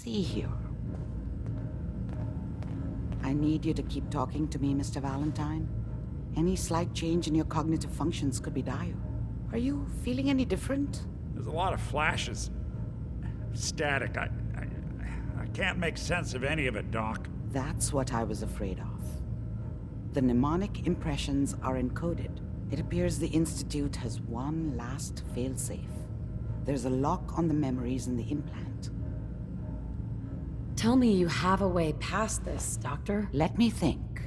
see here. I need you to keep talking to me, Mr. Valentine. Any slight change in your cognitive functions could be dire. Are you feeling any different? There's a lot of flashes. Static. I can't make sense of any of it, Doc. That's what I was afraid of. The mnemonic impressions are encoded. It appears the Institute has one last failsafe. There's a lock on the memories in the implant. Tell me you have a way past this, Doctor. Let me think.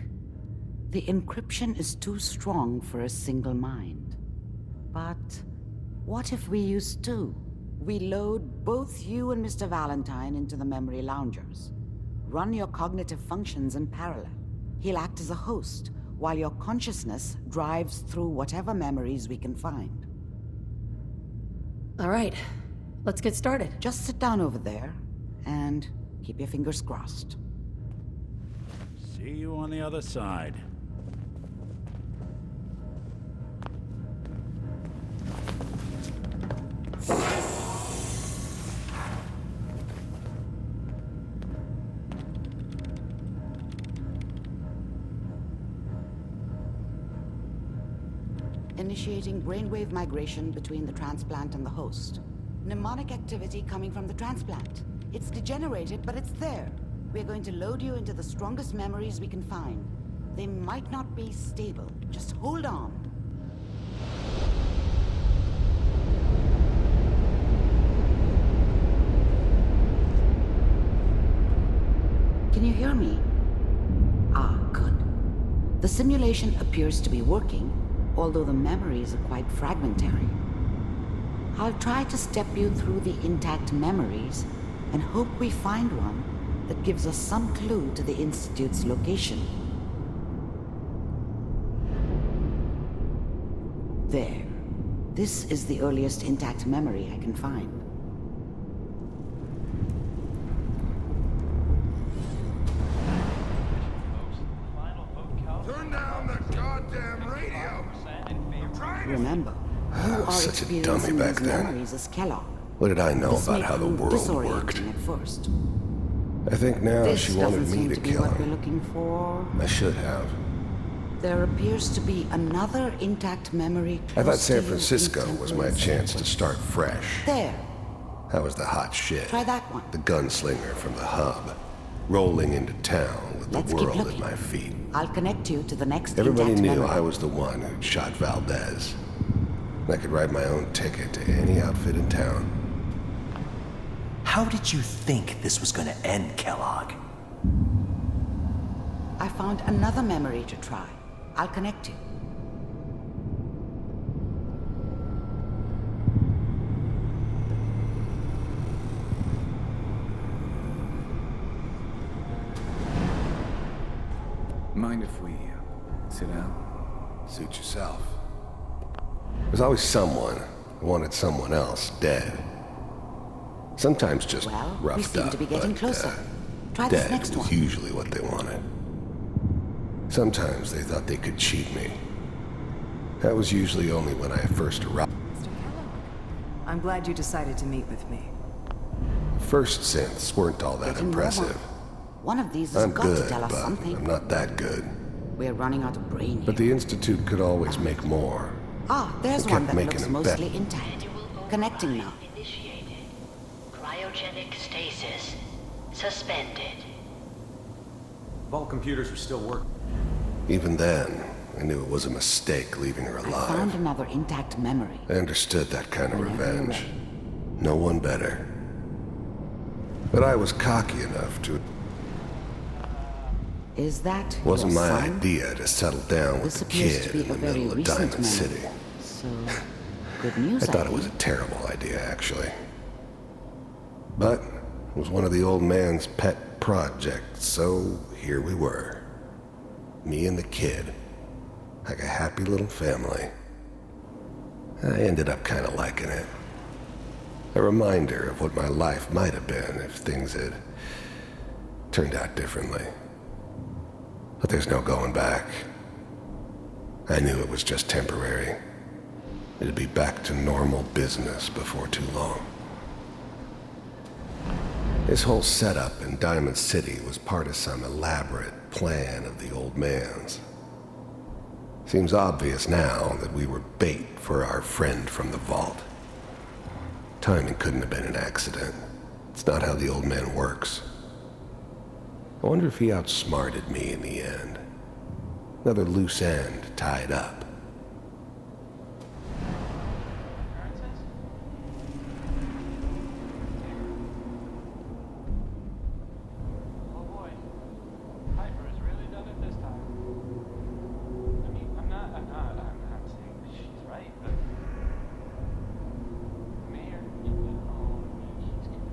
The encryption is too strong for a single mind. But what if we use two? We load both you and Mr. Valentine into the memory loungers. Run your cognitive functions in parallel. He'll act as a host, while your consciousness drives through whatever memories we can find. All right, let's get started. Just sit down over there, and keep your fingers crossed. See you on the other side. Initiating brainwave migration between the transplant and the host. Mnemonic activity coming from the transplant. It's degenerated, but it's there. We're going to load you into the strongest memories we can find. They might not be stable. Just hold on. Can you hear me? Ah, good. The simulation appears to be working, although the memories are quite fragmentary. I'll try to step you through the intact memories and hope we find one that gives us some clue to the Institute's location. There. This is the earliest intact memory I can find. Turn down the goddamn radio! Remember, you are such a dummy experiencing back these then. memories as Kellogg. What did I know This about may how the prove world disorienting worked? At first. I think now This she wanted doesn't me seem to to be kill what we're him. looking for. I should have. There appears to be another intact memory. I thought close to San you Francisco in was my temporary chance to sequence. start fresh. There. That was the hot shit. Try that one. The gunslinger from the hub, rolling into town with Let's the keep world at looking. my feet. I'll connect you to the next Everybody intact knew memory. I was the one who'd shot Valdez. I could write my own ticket to any outfit in town. How did you think this was gonna end, Kellogg? I found another memory to try. I'll connect you. Mind if we sit down? Suit yourself. There's always someone who wanted someone else dead. Sometimes just Well, roughed we seem up, to be getting but, closer. Try this dead next was one. usually what they wanted. Sometimes they thought they could cheat me. That was usually only when I first arrived. Mr. Kellogg, I'm glad you decided to meet with me. First synths weren't all that Getting impressive. warmer. One of these has I'm got to good, tell us but something. I'm not that good. We're running out of brain But here. the Institute could always make more. Ah, there's They one kept that making looks them mostly better. intact. Connecting now. Initiated. Cryogenic stasis. Suspended. All computers are still working. Even then, I knew it was a mistake leaving her I alive. found another intact memory. I understood that kind of Whenever you're revenge. ready. No one better. But I was cocky enough to... Is that Wasn't your my son? idea to settle down with This the appears kid to be in a the very middle of recent Diamond memory. City. So, good news, I thought it was a think. terrible idea, actually. But it was one of the old man's pet projects, so here we were. Me and the kid. Like a happy little family. I ended up kind of liking it. A reminder of what my life might have been if things had turned out differently. But there's no going back. I knew it was just temporary. It'd be back to normal business before too long. This whole setup in Diamond City was part of some elaborate plan of the old man's. Seems obvious now that we were bait for our friend from the vault. Timing couldn't have been an accident. It's not how the old man works. I wonder if he outsmarted me in the end. Another loose end tied up. Oh boy. Piper has really done it this time. I mean, I'm saying she's right, but... Mayor, she's gonna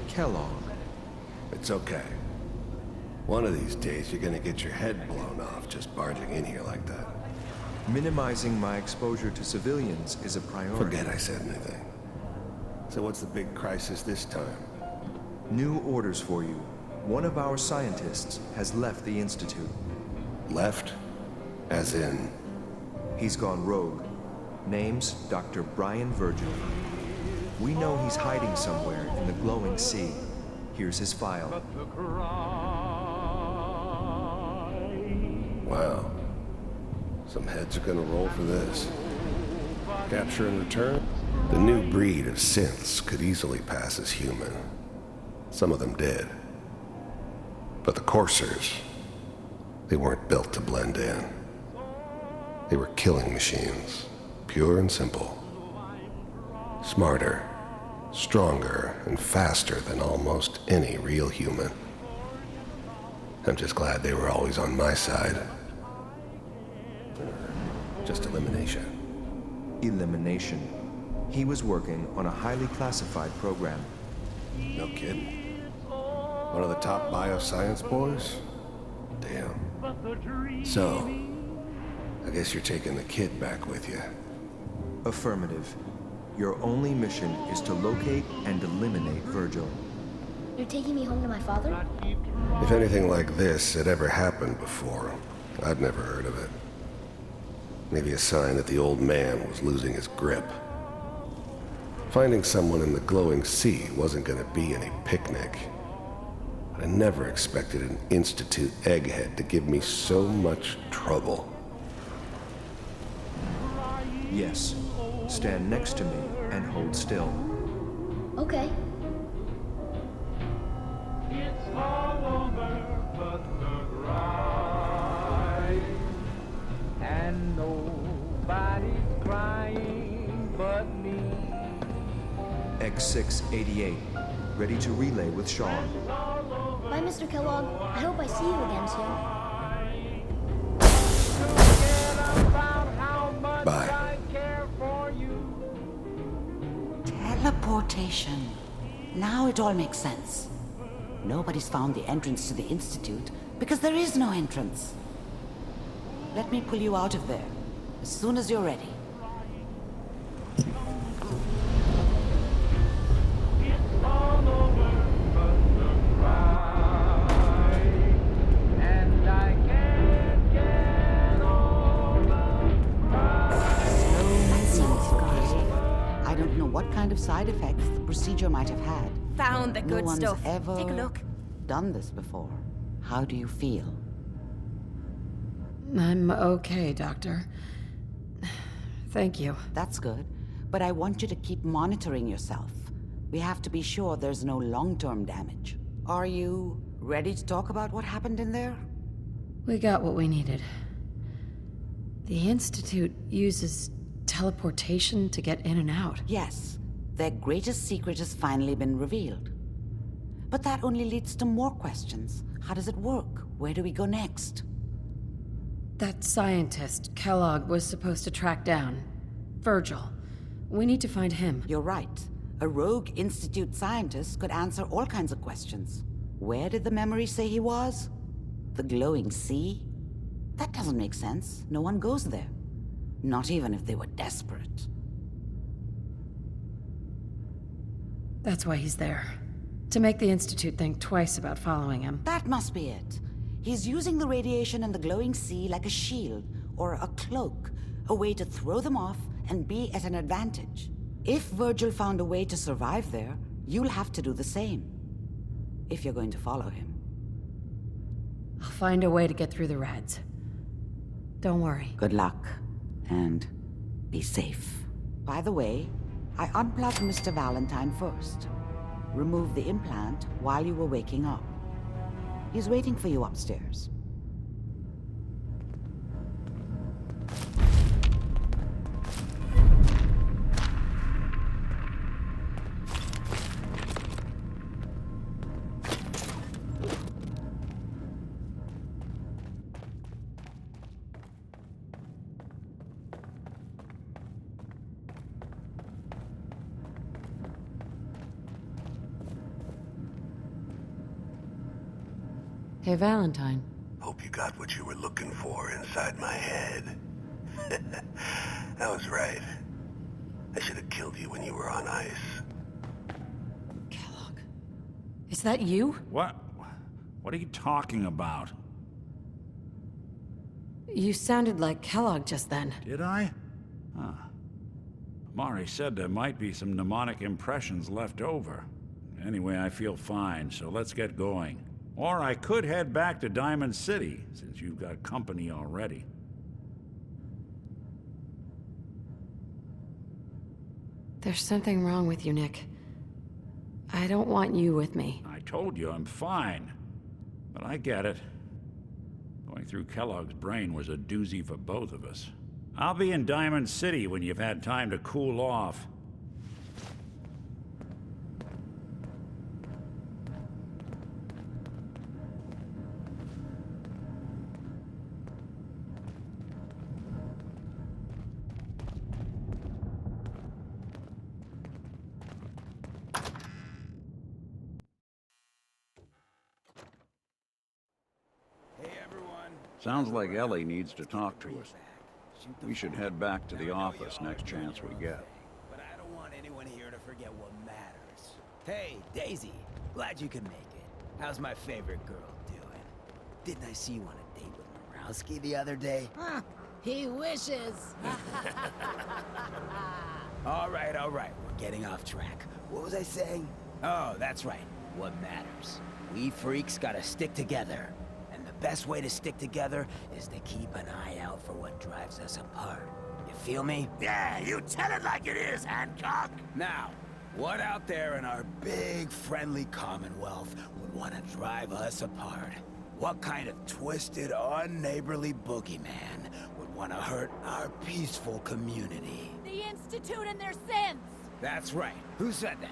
be... Kellogg. It's okay. One of these days you're gonna get your head blown off just barging in here like that. Minimizing my exposure to civilians is a priority. Forget I said anything. So what's the big crisis this time? New orders for you. One of our scientists has left the Institute. Left? As in? He's gone rogue. Name's Dr. Brian Virgil. We know he's hiding somewhere in the glowing sea. Here's his file. Wow. Some heads are gonna roll for this. Capture and return? The new breed of synths could easily pass as human. Some of them did. But the coursers, they weren't built to blend in. They were killing machines, pure and simple. Smarter, stronger, and faster than almost any real human. I'm just glad they were always on my side. Just elimination. Elimination. He was working on a highly classified program. No kidding. One of the top bioscience boys? Damn. So, I guess you're taking the kid back with you. Affirmative. Your only mission is to locate and eliminate Virgil. You're taking me home to my father? If anything like this had ever happened before, I'd never heard of it. Maybe a sign that the old man was losing his grip. Finding someone in the glowing sea wasn't gonna be any picnic. I never expected an Institute egghead to give me so much trouble. Yes. Stand next to me and hold still. Okay. It's all over but the grind. And nobody's crying but me. X688. Ready to relay with Sean. Bye, Mr. Kellogg. I hope I see you again soon. Bye. Teleportation. Now it all makes sense. Nobody's found the entrance to the Institute because there is no entrance. Let me pull you out of there as soon as you're ready. It's all over but the grind. And I can't get over I don't know what kind of side effects the procedure might have had. Found the good no stuff. one's ever Take a look. done this before. How do you feel? I'm okay, Doctor. Thank you. That's good, but I want you to keep monitoring yourself. We have to be sure there's no long-term damage. Are you ready to talk about what happened in there? We got what we needed. The Institute uses teleportation to get in and out. Yes, their greatest secret has finally been revealed. But that only leads to more questions. How does it work? Where do we go next? That scientist, Kellogg, was supposed to track down. Virgil. We need to find him. You're right. A rogue Institute scientist could answer all kinds of questions. Where did the memory say he was? The glowing sea? That doesn't make sense. No one goes there. Not even if they were desperate. That's why he's there. To make the Institute think twice about following him. That must be it. He's using the radiation in the glowing sea like a shield, or a cloak. A way to throw them off and be at an advantage. If Virgil found a way to survive there, you'll have to do the same. If you're going to follow him. I'll find a way to get through the rads. Don't worry. Good luck, and be safe. By the way, I unplugged Mr. Valentine first. Removed the implant while you were waking up. He's waiting for you upstairs. Hey, Valentine. Hope you got what you were looking for inside my head. I was right. I should have killed you when you were on ice. Kellogg. Is that you? What? What are you talking about? You sounded like Kellogg just then. Did I? Huh. Mari said there might be some mnemonic impressions left over. Anyway, I feel fine, so let's get going. Or I could head back to Diamond City, since you've got company already. There's something wrong with you, Nick. I don't want you with me. I told you I'm fine. But I get it. Going through Kellogg's brain was a doozy for both of us. I'll be in Diamond City when you've had time to cool off. Sounds like Ellie needs to talk to us. We should head back to the office next chance we get. But I don't want anyone here to forget what matters. Hey, Daisy. Glad you could make it. How's my favorite girl doing? Didn't I see you on a date with Morowski the other day? Huh, he wishes. All right. We're getting off track. What was I saying? Oh, that's right. What matters. We freaks gotta stick together. And the best way to stick together is to keep an eye out for what drives us apart. You feel me? Yeah, you tell it like it is, Hancock. Now, what out there in our big, friendly Commonwealth would want to drive us apart? What kind of twisted, unneighborly boogeyman would want to hurt our peaceful community? The Institute and their sins! That's right. Who said that?